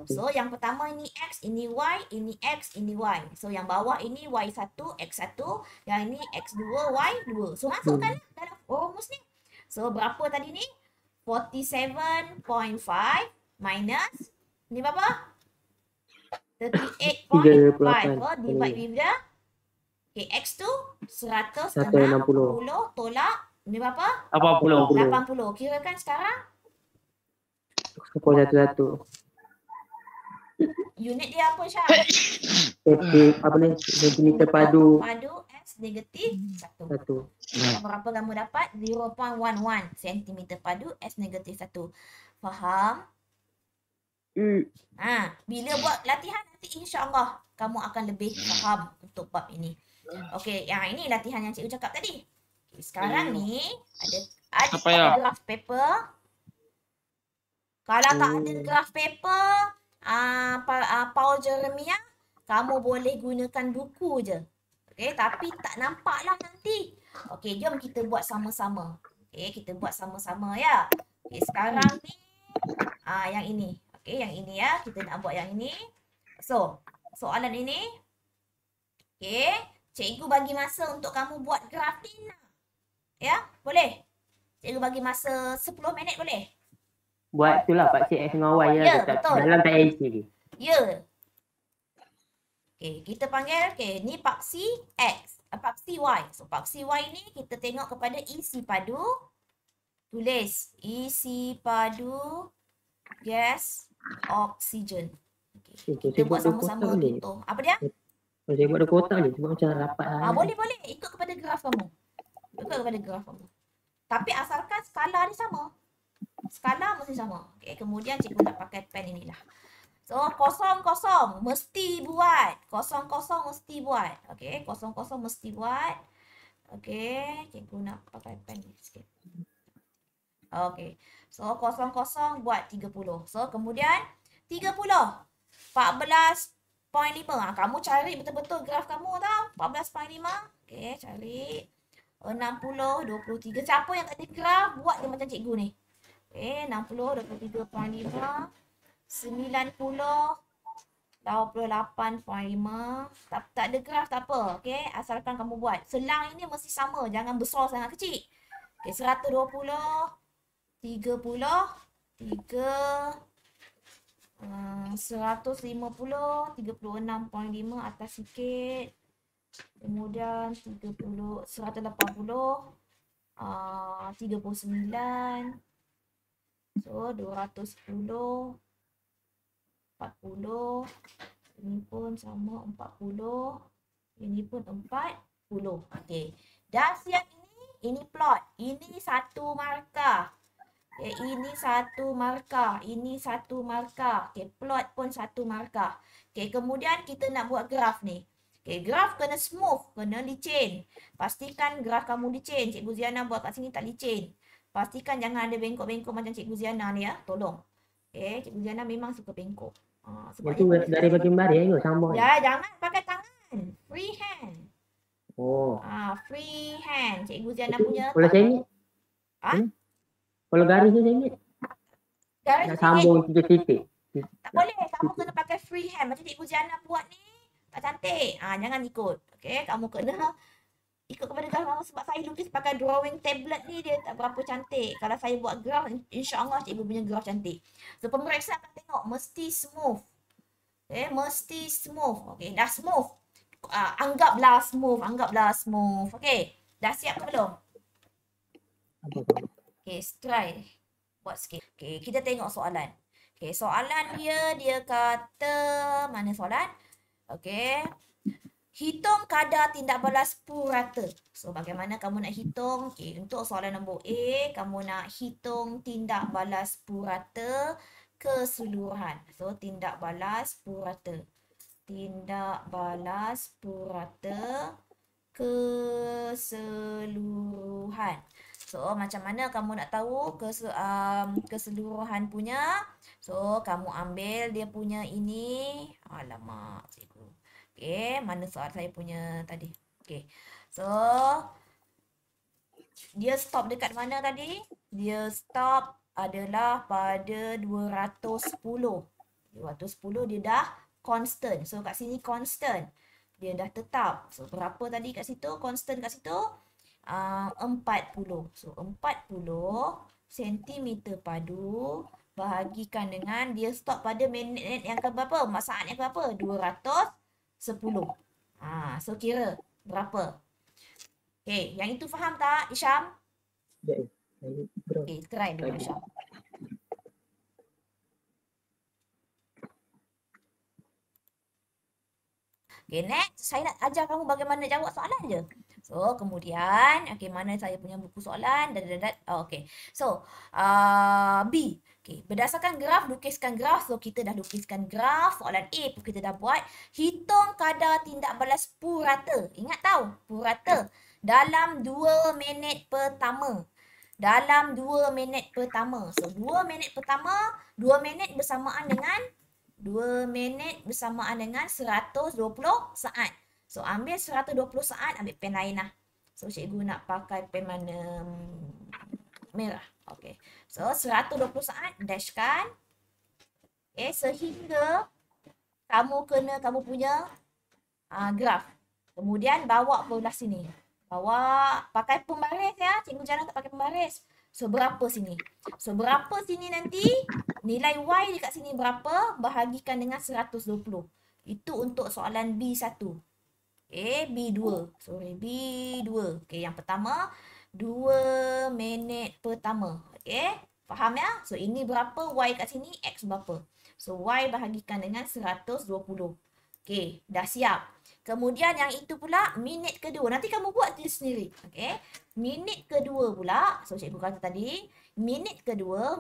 So, yang pertama ini X, ini Y, ini X, ini Y. So, yang bawah ini Y1, X1. Yang ini X2, Y2. So, masukkan dalam rumus ni. So, berapa tadi ni? 47.5 minus, ni berapa? 38.5. Oh, divide with the okay, X tu 160 tolak ni berapa? 80. 80. Kirakan sekarang 0.11. unit dia apa Syah? Apa ni? Sentimeter padu. Padu S negatif 1. Berapa kamu dapat? 0.11 cm padu S negatif 1. Faham? Bila buat latihan nanti insya-Allah kamu akan lebih faham untuk bab ini. Okey, yang ini latihan yang cikgu cakap tadi. Okay, sekarang ni ada graph paper. Kalau tak ada graph paper, Paul Jeremiah, kamu boleh gunakan buku je. Okey, tapi tak nampaklah nanti. Okey, jom kita buat sama-sama. Okey, kita buat sama-sama ya. Okey, sekarang ni yang ini. Okey, yang ini ya. Kita nak buat yang ini. So, soalan ini. Okey. Cikgu bagi masa untuk kamu buat graf ni. Ya, boleh? Cikgu bagi masa 10 minit boleh? Buat itulah Pakcik X dengan Y ya, betul. Dalam tak AC lagi. Ya. Okey, kita panggil, ni paksi X, paksi Y. So, paksi Y ni kita tengok kepada isi padu. Tulis isi padu gas oksigen. Okay. Kita buat sama-sama contoh. Apa dia? Kalau saya buat 2 kotak je, sebab macam rapat lah. Boleh. Ikut kepada graf kamu. Tapi asalkan skala dia sama. Skala mesti sama. Okay. Kemudian cikgu nak pakai pen inilah. So, kosong mesti buat. Kosong mesti buat. Okay. Kosong mesti buat. Okay. Cikgu nak pakai pen ni sikit. Okay. So, kosong buat 30. So, kemudian 30. 14.5. Kamu cari betul-betul graf kamu tau. 14.5. Okay, cari. 60, 23. Siapa yang tak ada graf, buat dia macam cikgu ni. Okay, 60, 23.5. 90, 88.5. Tak ada graf tak apa. Okay, asalkan kamu buat. Selang ini mesti sama. Jangan besar sangat kecil. Okay, 120, 30, 3, 150, 36.5 atas sikit. Kemudian 30, 180, 39. So 210, 40. Ini pun sama 40. Ini pun 40. Okey. Dah siap ini plot. Ini satu markah. Okay, ini satu markah. Ini satu markah. Okay, plot pun satu markah. Okay, kemudian kita nak buat graf ni. Okay, graf kena smooth. Kena licin. Pastikan graf kamu licin. Cikgu Ziana buat kat sini tak licin. Pastikan jangan ada bengkok-bengkok macam Cikgu Ziana ni ya. Tolong. Okay, Cikgu Ziana memang suka bengkok. Itu dari bagian baris ke sambung? Ya, jangan pakai tangan. Free hand. Oh. Free hand. Cikgu Ziana punya. Kalau sengit? Kalau garis tu sengit? Garis nak sambung titik-titik. Tak boleh. Kamu kena pakai free hand. Macam Cikgu Ziana buat ni. Tak cantik. Jangan ikut. Okay, kamu kena ikut kepada graf kamu. Sebab saya lukis pakai drawing tablet ni dia tak berapa cantik. Kalau saya buat graf, insyaAllah cikgu punya graf cantik. So, pemeriksa akan tengok. Mesti smooth. Okay, mesti smooth. Okay, dah smooth. Anggaplah smooth. Okay, dah siap ke belum? Okay, try. Buat sikit. Okay, kita tengok soalan. Okay, soalan dia kata, mana soalan? Okay. Hitung kadar tindak balas purata. So, bagaimana kamu nak hitung? Okay, untuk soalan nombor A, kamu nak hitung tindak balas purata keseluruhan. So, tindak balas purata. Tindak balas purata keseluruhan. So, macam mana kamu nak tahu keseluruhan punya? So, kamu ambil dia punya ini. Alamak, cikgu. Okay, mana soal saya punya tadi? Okay, so dia stop dekat mana tadi? Dia stop adalah pada 210. 210 dia dah constant. So kat sini constant. Dia dah tetap. So berapa tadi kat situ? Constant kat situ? 40. So 40 cm padu bahagikan dengan dia stop pada minit yang ke berapa? Saat yang ke berapa? 210. So kira berapa? Okay, yang itu faham tak, Isyam? Ya. Okay, try dulu, Isyam. Okay, next. Saya nak ajar kamu bagaimana jawab soalan je. So, kemudian, okay, mana saya punya buku soalan? Okay. So, B. Okay, berdasarkan graf, lukiskan graf. So, kita dah lukiskan graf. Soalan A pun kita dah buat. Hitung kadar tindak balas purata. Ingat tahu, purata. Dalam 2 minit pertama. Dalam 2 minit pertama. So, 2 minit pertama, 2 minit bersamaan dengan 120 saat. So, ambil 120 saat, ambil pen lain lah. So, cikgu nak pakai pen mana? Merah. Okay. So, 120 saat, dashkan. Okay, sehingga kamu punya graf. Kemudian, bawa belah sini. Bawa, pakai pembaris ya. Cikgu jarang tak pakai pembaris. So, berapa sini? So, berapa sini nanti? Nilai Y dekat sini berapa? Bahagikan dengan 120. Itu untuk soalan B1. Okay, B2. Sorry, B2. Okay, yang pertama, 2 minit pertama. Okey? Faham ya? So, ini berapa? Y kat sini, X berapa? So, Y bahagikan dengan 120. Okey, dah siap. Kemudian yang itu pula minit kedua. Nanti kamu buat dia sendiri. Okey? Minit kedua pula. So, cikgu kata tadi, minit kedua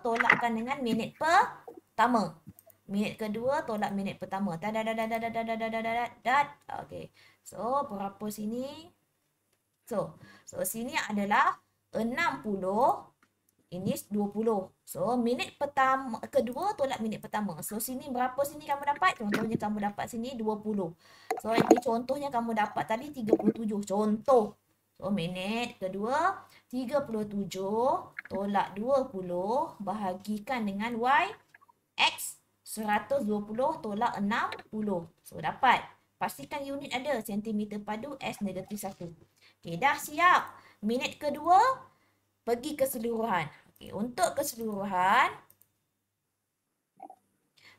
tolakkan dengan minit pertama. Minit kedua tolak minit pertama. Okey. So, berapa sini? So sini adalah 60. Ini 20. So, minit pertama kedua tolak minit pertama. So, sini berapa sini kamu dapat? Contohnya kamu dapat sini 20. So, ini contohnya kamu dapat tadi 37. Contoh. So, minit kedua 37 tolak 20 bahagikan dengan Y. X 120 tolak 60. So, dapat. Pastikan unit ada. Sentimeter padu S negatif 1. Okey, dah siap. Minit kedua, pergi keseluruhan. Okey, untuk keseluruhan.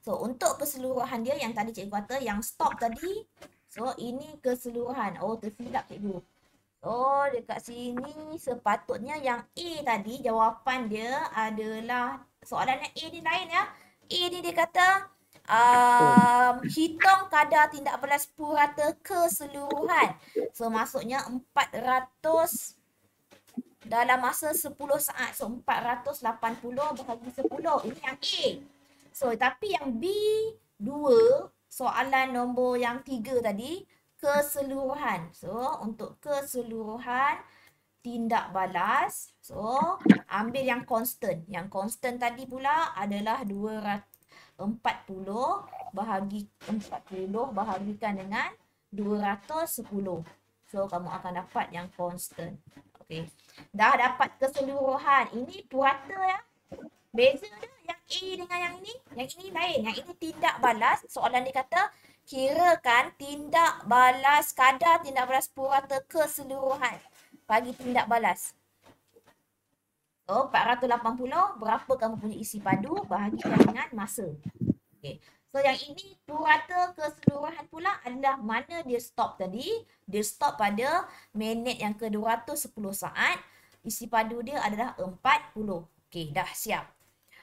So, untuk keseluruhan dia yang tadi cikgu kata, yang stop tadi. So, ini keseluruhan. Oh, tersilap cikgu. Oh, dekat sini sepatutnya yang A tadi, jawapan dia adalah, soalannya A ni lain ya. A ni dia kata, hitung kadar tindak balas purata keseluruhan. So, maksudnya 400 dalam masa 10 saat. So, 480 bahagi 10. Ini yang A. So, tapi yang B2, soalan nombor yang 3 tadi, keseluruhan. So, untuk keseluruhan tindak balas. So, ambil yang constant. Yang constant tadi pula adalah 240 bahagikan dengan 210. So, kamu akan dapat yang constant. Okey. Dah dapat keseluruhan. Ini purata ya. Beza dia yang A dengan yang ini. Yang ini lain. Yang ini tindak balas. Soalan dia kata, kirakan tindak balas, kadar tindak balas purata keseluruhan. Bagi tindak balas. Oh, 480. Berapa kamu punya isi padu? Bahagikan dengan masa. Okey. So, yang ini purata keseluruhan pula adalah mana dia stop tadi. Dia stop pada minit yang ke-210 saat. Isi padu dia adalah 40. Okey, dah siap.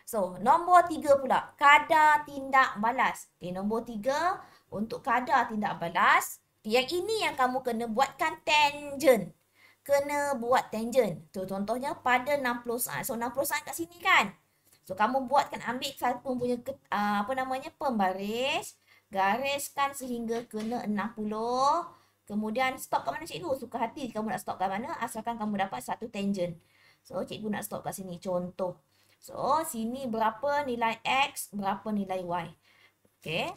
So, nombor 3 pula. Kadar tindak balas. Okey, nombor 3 untuk kadar tindak balas. Yang ini yang kamu kena buatkan tangent. Kena buat tangent. So, contohnya pada 60 saat. So, 60 saat kat sini kan. So, kamu buatkan, ambil satu punya pembaris. Gariskan sehingga kena 60. Kemudian stop kat mana cikgu? Suka hati kamu nak stop kat mana. Asalkan kamu dapat satu tangent. So, cikgu nak stop kat sini. Contoh. So, sini berapa nilai X, berapa nilai Y. Okey.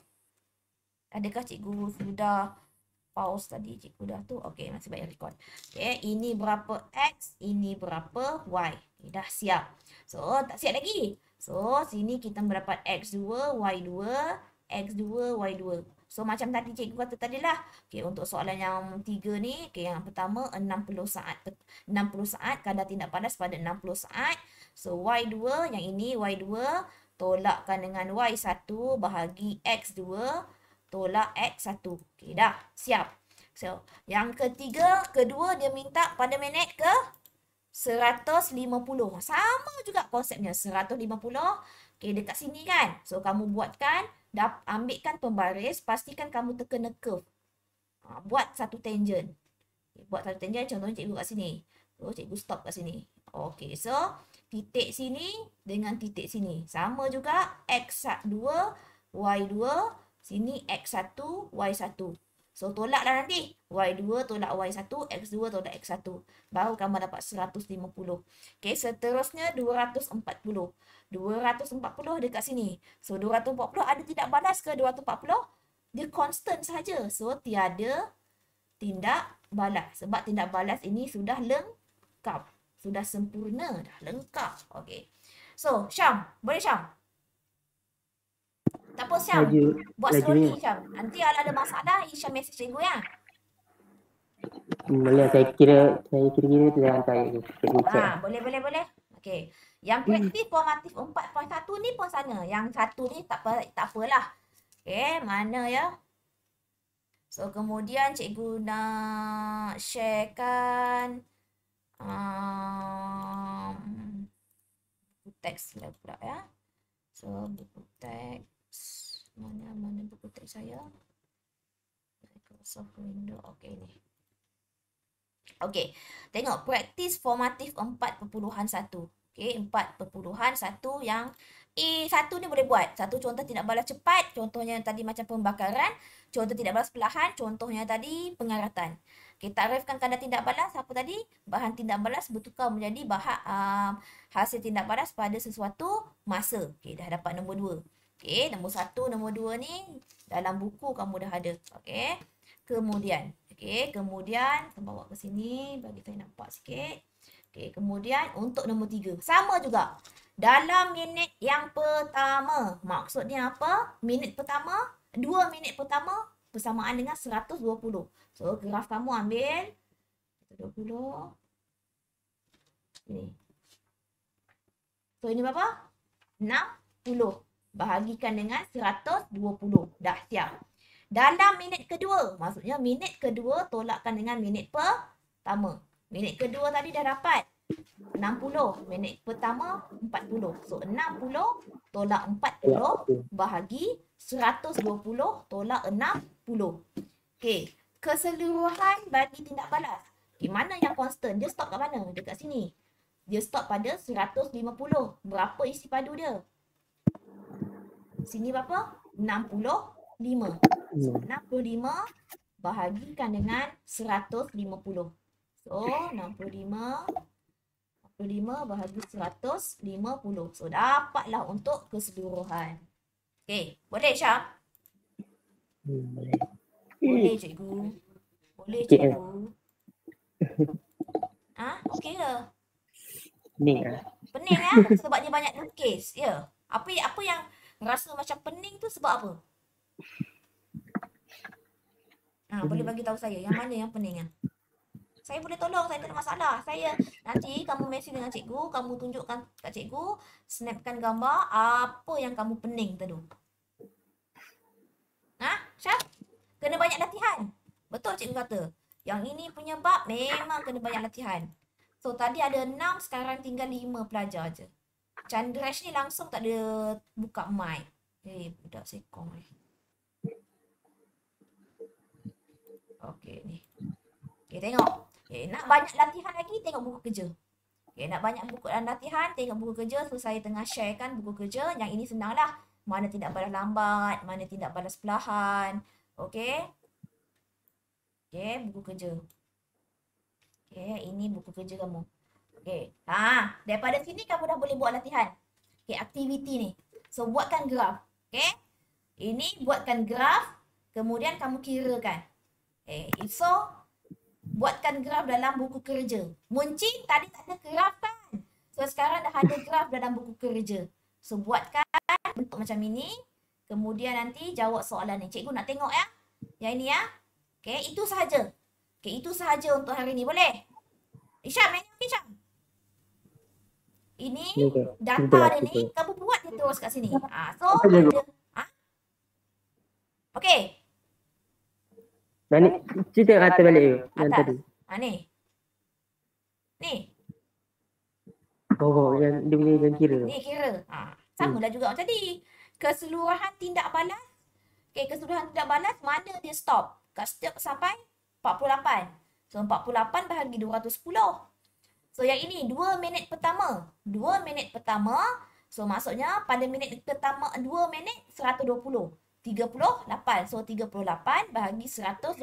Adakah cikgu sudah pause tadi? Cikgu dah tu. Okey, masih baik record. Okey, ini berapa X, ini berapa Y. Okay, dah siap. So, tak siap lagi. So, sini kita mendapat X2, Y2, X2, Y2. So, macam tadi cikgu kata tadi lah. Okey, untuk soalan yang 3 ni, okey, yang pertama 60 saat. 60 saat, kadar tindak balas pada 60 saat. So, Y2, yang ini Y2, tolakkan dengan Y1 bahagi X2, tolak X1. Okey, dah. Siap. So, yang kedua dia minta pada minit ke 150. Sama juga konsepnya. 150. Okey, dekat sini kan. So, kamu buatkan. Ambilkan pembaris. Pastikan kamu terkena curve. Buat satu tangent. Okay, buat satu tangent. Contohnya cikgu kat sini. So, cikgu stop kat sini. Okey, so titik sini dengan titik sini. Sama juga X2, Y2. Sini X1, Y1. So, tolaklah nanti. Y2 tolak Y1, X2 tolak X1. Baru kamu dapat 150. Okey, seterusnya 240. 240 dekat sini. So, 240 ada tindak balas ke 240? Dia constant saja. So, tiada tindak balas. Sebab tindak balas ini sudah lengkap. Sudah sempurna. Dah lengkap. Okey. So, Syam. Boleh Syam? Tak apa Syam. Buat slowly Syam. Nanti kalau ada masalah, Syam message cikgu ya. Boleh, saya kira tu jangan tanya je. Boleh. Okey. Yang kreatif formatif 4.1 ni pun sana. Yang satu ni tak apalah. Okey, mana ya? So, kemudian cikgu nak sharekan Buku teks lah pula ya. So buku teks, mana buku teks saya? Microsoft Windows. Okey ni. Okey, tengok praktis formatif 4.1. Okey, 4.1 yang A1 ni boleh buat. Satu contoh tidak balas cepat, contohnya yang tadi macam pembakaran, contoh tidak balas perlahan, contohnya tadi pengaratan. Okey, takrifkan kadar tindak balas apa tadi? Bahan tindak balas bertukar menjadi hasil tindak balas pada sesuatu masa. Okey, dah dapat nombor 2. Okey, nombor 1, nombor 2 ni dalam buku kamu dah ada. Okey. Kemudian, kemudian saya bawa ke sini bagi saya nampak sikit. Okey, kemudian untuk nombor 3, sama juga. Dalam minit yang pertama, maksudnya apa? Minit pertama, 2 minit pertama bersamaan dengan 120. So, graf kamu ambil 120. Ini. So, ini berapa? 60. Bahagikan dengan 120. Dah siap. Dalam minit kedua, maksudnya minit kedua tolakkan dengan minit pertama. Minit kedua tadi dah dapat 60. Minit pertama 40. So 60 tolak 40 bahagi 120 tolak 60. Okey, keseluruhan bagi tindak balas. Okey, mana yang constant? Dia stop kat mana? Dekat sini. Dia stop pada 150. Berapa isi padu dia? Sini berapa? 65. So, 65 bahagikan dengan 150. So, 65 bahagi 150. So, dapatlah untuk keseluruhan. Okey, boleh Syam? Boleh. Boleh cikgu. Boleh cikgu. Okey ke? Pening lah. Pening ya? Sebab dia banyak lukis. Ya. Apa yang rasa macam pening tu sebab apa? Boleh bagi tahu saya yang mana yang pening kan? Saya boleh tolong, saya tak ada masalah. Nanti kamu mesej dengan cikgu, kamu tunjukkan kat cikgu, snapkan gambar apa yang kamu pening tadi. Syah? Kena banyak latihan. Betul cikgu kata. Yang ini punya bab memang kena banyak latihan. So tadi ada 6, sekarang tinggal 5 pelajar je. Chandresh ni langsung tak ada buka mic. Budak sekong ni. Okey ni. Okey, tengok. Nak banyak latihan lagi, tengok buku kerja. Nak banyak buku dan latihan, tengok buku kerja. So, saya tengah sharekan buku kerja. Yang ini senanglah. Mana tindak balas lambat, mana tindak balas perlahan. Okey. Okey, buku kerja. Okey, ini buku kerja kamu. Okey. Daripada sini kamu dah boleh buat latihan. Okey, aktiviti ni. So, buatkan graf. Okey. Ini buatkan graf, kemudian kamu kirakan. So, buatkan graf dalam buku kerja. Muncin tadi tak ada graf kan? So, sekarang dah ada graf dalam buku kerja. So, buatkan bentuk macam ini. Kemudian nanti jawab soalan ni. Cikgu nak tengok ya. Yang ini ya. Okey, itu sahaja. Okey, itu sahaja untuk hari ni. Boleh? Isyam, yang ni Isyam. Ini data dia ni, kamu buat dia terus kat sini. So, ada. Okey. Dan ni, cerita kata balik je. Yang tadi. Ni. Ni. Yang dia punya kira. Ni kira. Samalah juga macam tadi. Keseluruhan tindak balas. Okey, keseluruhan tindak balas mana dia stop? Kat stop sampai 48. So, 48 bahagi 210. So, yang ini 2 minit pertama. 2 minit pertama. So, maksudnya pada minit pertama 2 minit 120. 38. So, 38 bahagi 120.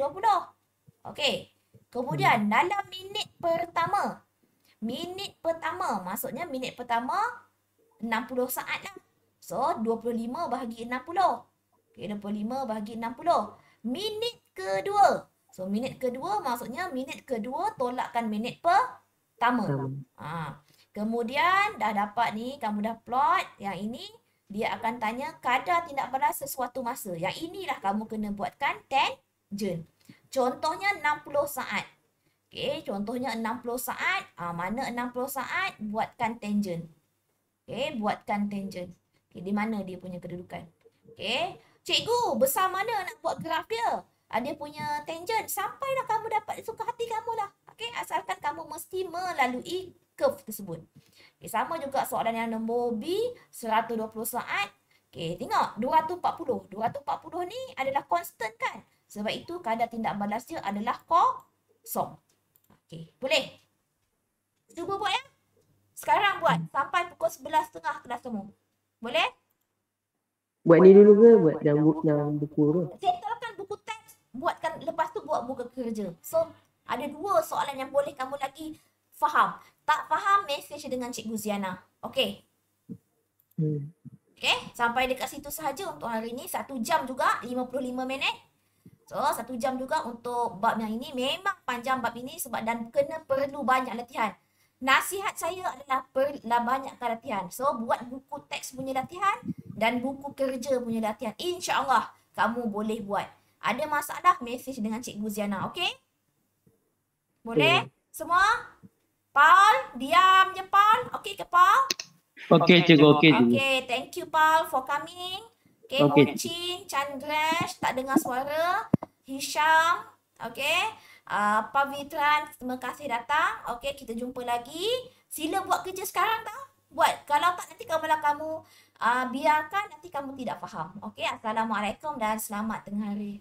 Okey. Kemudian, dalam minit pertama. Minit pertama. Maksudnya, minit pertama 60 saat lah. So, 25 bahagi 60. Okey, 25 bahagi 60. Minit kedua. So, minit kedua maksudnya minit kedua tolakkan minit pertama. Kemudian, dah dapat ni. Kamu dah plot. Yang ini. Dia akan tanya kadar tindak balas sesuatu masa. Yang inilah kamu kena buatkan tangent. Contohnya 60 saat. Okey, contohnya 60 saat. Mana 60 saat? Buatkan tangent. Okey, buatkan tangent. Okey, di mana dia punya kedudukan? Okey, cikgu, besar mana nak buat graf dia? Dia punya tangent. Sampailah kamu dapat suka hati kamu lah. Okey, asalkan kamu mesti melalui curve tersebut. Okay, sama juga soalan yang nombor B, 120 saat. Okay, tengok 240. 240 ni adalah constant kan? Sebab itu kadar tindak balas dia adalah kosong. Okay, boleh? Cuba buat ya. Sekarang buat sampai pukul 11.30 kelas semua. Boleh? Buat ni dulu ke? Buat yang buku tu? Settlekan buku teks. Buatkan, lepas tu buat buku kerja. So, ada 2 soalan yang boleh kamu lagi faham. Tak faham, message dengan Cikgu Ziana. Okay? Okay? Sampai dekat situ sahaja untuk hari ni. 1 jam juga, 55 minit. So, 1 jam juga untuk bab yang ini. Memang panjang bab ini sebab dan perlu banyak latihan. Nasihat saya adalah banyakkan latihan. So, buat buku teks punya latihan dan buku kerja punya latihan. InsyaAllah kamu boleh buat. Ada masalah, message dengan Cikgu Ziana. Okay? Boleh? Semua? Paul, diam je Paul. Okay ke Paul? Okey cikgu, okey cikgu. Okay, thank you Paul for coming. Okay, Okay. Muncin, Chandresh, tak dengar suara. Hisham, okay. Pavitran, terima kasih datang. Okay, kita jumpa lagi. Sila buat kerja sekarang tau. Buat. Kalau tak nanti kamu biarkan nanti kamu tidak faham. Okay, Assalamualaikum dan selamat tengah hari.